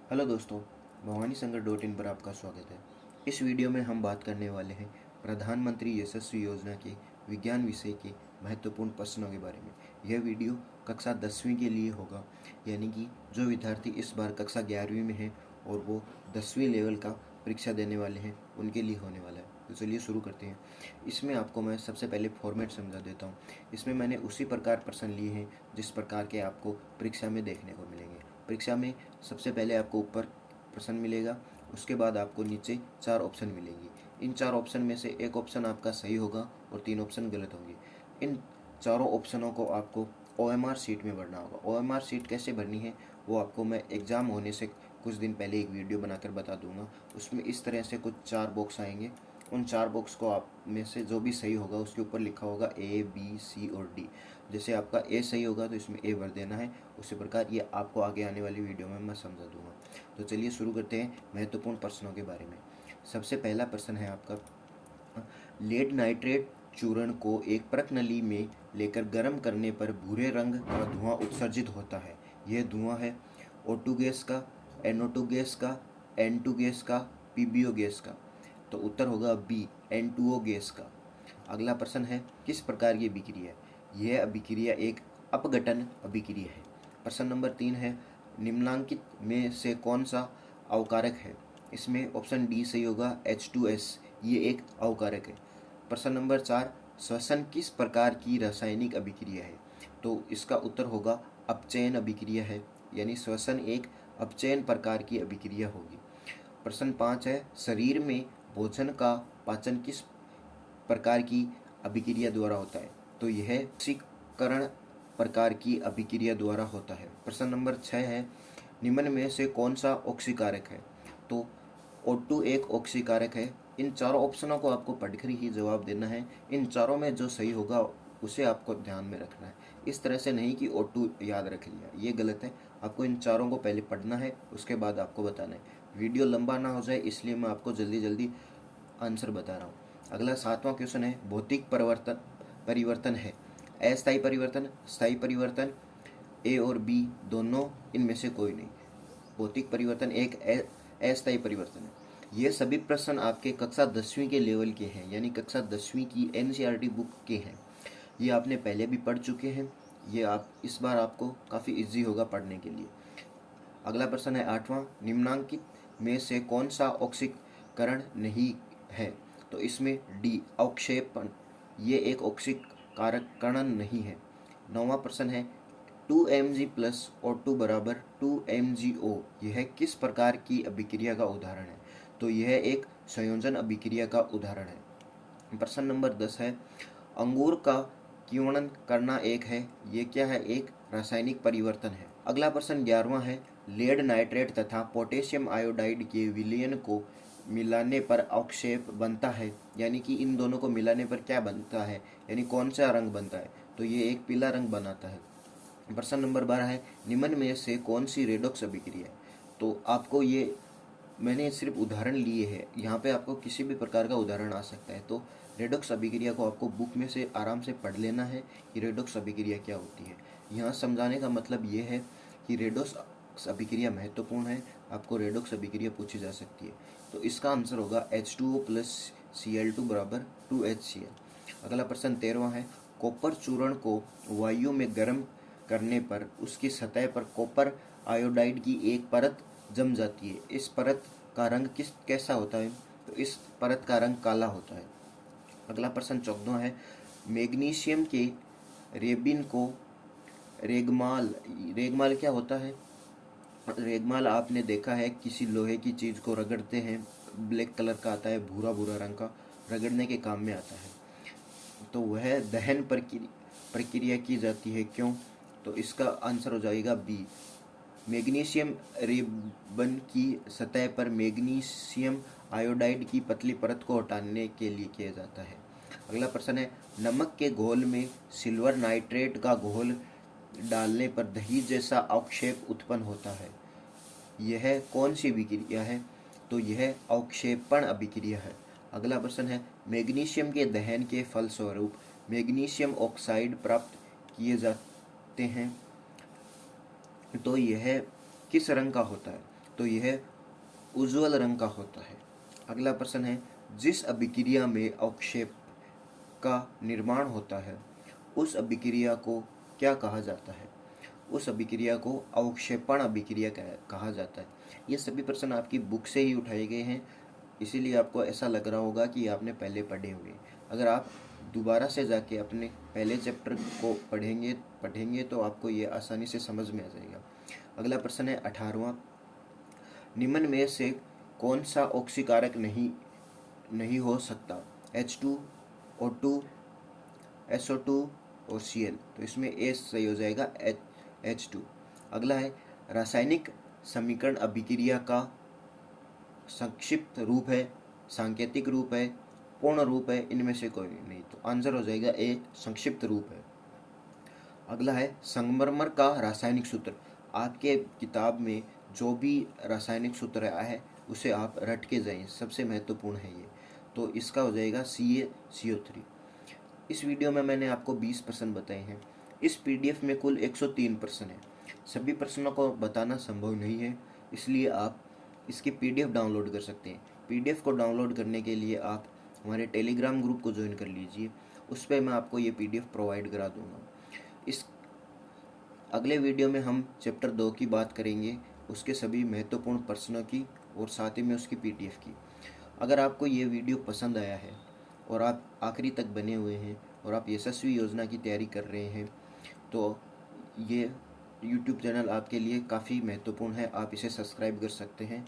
Hello दोस्तों, भवानी संकट dot in पर आपका स्वागत है। इस वीडियो में हम बात करने वाले हैं प्रधानमंत्री यशस्वी योजना के विज्ञान विषय के महत्वपूर्ण प्रश्नों के बारे में। यह वीडियो कक्षा 10वीं के लिए होगा, यानी कि जो विद्यार्थी इस बार कक्षा 11वीं में हैं और वो 10वीं लेवल का परीक्षा देने वाले हैं उनके लिए होने वाला है। तो चलिए शुरू करते हैं। इसमें आपको मैं सबसे पहले फॉर्मेट समझा देता हूँ। इसमें मैंने उसी प्रकार प्रश्न लिए हैं जिस प्रकार के आपको परीक्षा में देखने को मिलेंगे। परीक्षा में सबसे पहले आपको ऊपर प्रश्न मिलेगा, उसके बाद आपको नीचे 4 ऑप्शन मिलेंगी। इन 4 ऑप्शन में से एक ऑप्शन आपका सही होगा और 3 ऑप्शन गलत होंगे। इन चारों ऑप्शनों को आपको OMR शीट में भरना होगा। OMR शीट कैसे भरनी है वो आपको मैं एग्ज़ाम होने से कुछ दिन पहले एक वीडियो बनाकर बता दूंगा। उसमें इस तरह से कुछ 4 बॉक्स आएंगे। उन 4 बॉक्स को आप में से जो भी सही होगा उसके ऊपर लिखा होगा A, B, C और D। जैसे आपका ए सही होगा तो इसमें ए भर देना है। उसी प्रकार ये आपको आगे आने वाली वीडियो में मैं समझा दूंगा। तो चलिए शुरू करते हैं महत्वपूर्ण प्रश्नों के बारे में। सबसे पहला प्रश्न है आपका, लेड नाइट्रेट चूर्ण को एक प्रकनली में लेकर गर्म करने पर भूरे रंग का धुआं उत्सर्जित होता है। यह धुआं है O2 गैस का, NO2 गैस का, N2 गैस का, PBO गैस का। तो उत्तर होगा बी, N2O गैस का। अगला प्रश्न है, किस प्रकार की अभिक्रिया है? यह अभिक्रिया एक अपघटन अभिक्रिया है। प्रश्न नंबर 3 है, निम्नलिखित में से कौन सा अवकारक है? इसमें ऑप्शन डी सही होगा, H2S। ये एक अवकारक है। प्रश्न नंबर 4, श्वसन किस प्रकार की रासायनिक अभिक्रिया है? तो इसका उत्तर होगा अपचयन अभिक्रिया है, यानी श्वसन एक अपचयन प्रकार की अभिक्रिया होगी। प्रश्न 5 है, शरीर में भोजन का पाचन किस प्रकार की अभिक्रिया द्वारा होता है? तो यह ऑक्सीकरण प्रकार की अभिक्रिया द्वारा होता है। प्रश्न नंबर 6 है, निम्न में से कौन सा ऑक्सीकारक है? तो O2 एक ऑक्सीकारक है। इन चारों ऑप्शनों को आपको पढ़कर ही जवाब देना है। इन चारों में जो सही होगा उसे आपको ध्यान में रखना है। इस तरह से नहीं कि O2 याद रख लिया, ये गलत है। आपको इन चारों को पहले पढ़ना है, उसके बाद आपको बताना है। वीडियो लंबा ना हो जाए इसलिए मैं आपको जल्दी जल्दी आंसर बता रहा हूँ। अगला 7वां क्वेश्चन है, भौतिक परिवर्तन है अस्थायी परिवर्तन, स्थायी परिवर्तन, ए और बी दोनों, इनमें से कोई नहीं। भौतिक परिवर्तन एक अस्थायी परिवर्तन है। ये सभी प्रश्न आपके कक्षा 10वीं के लेवल के हैं, यानी कक्षा 10वीं की NCERT बुक के हैं। ये आपने पहले भी पढ़ चुके हैं। ये आप इस बार आपको काफ़ी इजी होगा पढ़ने के लिए। अगला प्रश्न है 8वां, निम्नलिखित में से कौन सा ऑक्सीकरण नहीं है? तो इसमें डी, अवक्षेपण, ये एक ऑक्सीकारक कण नहीं है। 9वां प्रश्न है, 2Mg प्लस O2 बराबर 2MgO, यह किस प्रकार की अभिक्रिया का उदाहरण है? तो यह एक संयोजन अभिक्रिया का उदाहरण है। प्रश्न नंबर 10 है, अंगूर का किण्वन करना एक है, ये क्या है? एक रासायनिक परिवर्तन है। अगला प्रश्न 11वां है, लेड नाइट्रेट तथा पोटेशियम आयोडाइड के विलयन को मिलाने पर अवक्षेप बनता है, यानी कि इन दोनों को मिलाने पर क्या बनता है, यानी कौन सा रंग बनता है? तो ये एक पीला रंग बनाता है। प्रश्न नंबर 12 है, निम्न में से कौन सी रेडॉक्स अभिक्रिया है? तो आपको ये मैंने सिर्फ उदाहरण लिए हैं, यहाँ पे आपको किसी भी प्रकार का उदाहरण आ सकता है। तो रेडॉक्स अभिक्रिया को आपको बुक में से आराम से पढ़ लेना है कि रेडॉक्स अभिक्रिया क्या होती है। यहाँ समझाने का मतलब ये है कि रेडॉक्स अभिक्रिया महत्वपूर्ण है, आपको रेडॉक्स अभिक्रिया पूछी जा सकती है। तो इसका आंसर होगा H2O प्लस Cl2 बराबर 2HCl। अगला प्रश्न 13वां है, कॉपर चूर्ण को वायु में गर्म करने पर उसकी सतह पर कॉपर आयोडाइड की एक परत जम जाती है। इस परत का रंग कैसा होता है? तो इस परत का रंग काला होता है। अगला प्रश्न 14वां है, मैग्नीशियम के रेबिन को रेगमाल क्या होता है? रेगमाल आपने देखा है, किसी लोहे की चीज़ को रगड़ते हैं, ब्लैक कलर का आता है, भूरा भूरा रंग का, रगड़ने के काम में आता है। तो वह दहन प्रक्रिया की जाती है, क्यों? तो इसका आंसर हो जाएगा बी, मैग्नीशियम रिबन की सतह पर मैग्नीशियम आयोडाइड की पतली परत को हटाने के लिए किया जाता है। अगला प्रश्न है, नमक के घोल में सिल्वर नाइट्रेट का घोल डालने पर दही जैसा अवक्षेप उत्पन्न होता है, यह कौन सी अभिक्रिया है? तो यह अवक्षेपण अभिक्रिया है। अगला प्रश्न है, मैग्नीशियम के दहन के फलस्वरूप मैग्नीशियम ऑक्साइड प्राप्त किए जाते हैं, तो यह किस रंग का होता है? तो यह उज्ज्वल रंग का होता है। अगला प्रश्न है, जिस अभिक्रिया में अवक्षेप का निर्माण होता है उस अभिक्रिया को क्या कहा जाता है? उस अभिक्रिया को अवक्षेपण अभिक्रिया कहा जाता है। ये सभी प्रश्न आपकी बुक से ही उठाए गए हैं, इसीलिए आपको ऐसा लग रहा होगा कि आपने पहले पढ़े हुए। अगर आप दोबारा से जाके अपने पहले चैप्टर को पढ़ेंगे तो आपको ये आसानी से समझ में आ जाएगा। अगला प्रश्न है 18वां, निम्न में से कौन सा ऑक्सीकारक नहीं हो सकता? H2, O2, SO2 और Cl। तो इसमें A सही हो जाएगा, H2। अगला है, रासायनिक समीकरण अभिक्रिया का संक्षिप्त रूप है, सांकेतिक रूप है, पूर्ण रूप है, इनमें से कोई नहीं। तो आंसर हो जाएगा A, संक्षिप्त रूप है। अगला है, संगमरमर का रासायनिक सूत्र। आपके किताब में जो भी रासायनिक सूत्र आया है उसे आप रट के जाइए, सबसे महत्वपूर्ण है ये। तो इसका हो जाएगा CaCO3। इस वीडियो में मैंने आपको 20 प्रश्न बताए हैं। इस PDF में कुल 103 प्रश्न हैं। सभी प्रश्नों को बताना संभव नहीं है, इसलिए आप इसकी PDF डाउनलोड कर सकते हैं। PDF को डाउनलोड करने के लिए आप हमारे टेलीग्राम ग्रुप को ज्वाइन कर लीजिए, उस पर मैं आपको ये PDF प्रोवाइड करा दूँगा। इस अगले वीडियो में हम चैप्टर 2 की बात करेंगे, उसके सभी महत्वपूर्ण प्रश्नों की और साथ ही में उसकी PDF की। अगर आपको ये वीडियो पसंद आया है और आप आखिरी तक बने हुए हैं और आप यशस्वी योजना की तैयारी कर रहे हैं तो ये YouTube चैनल आपके लिए काफ़ी महत्वपूर्ण है, आप इसे सब्सक्राइब कर सकते हैं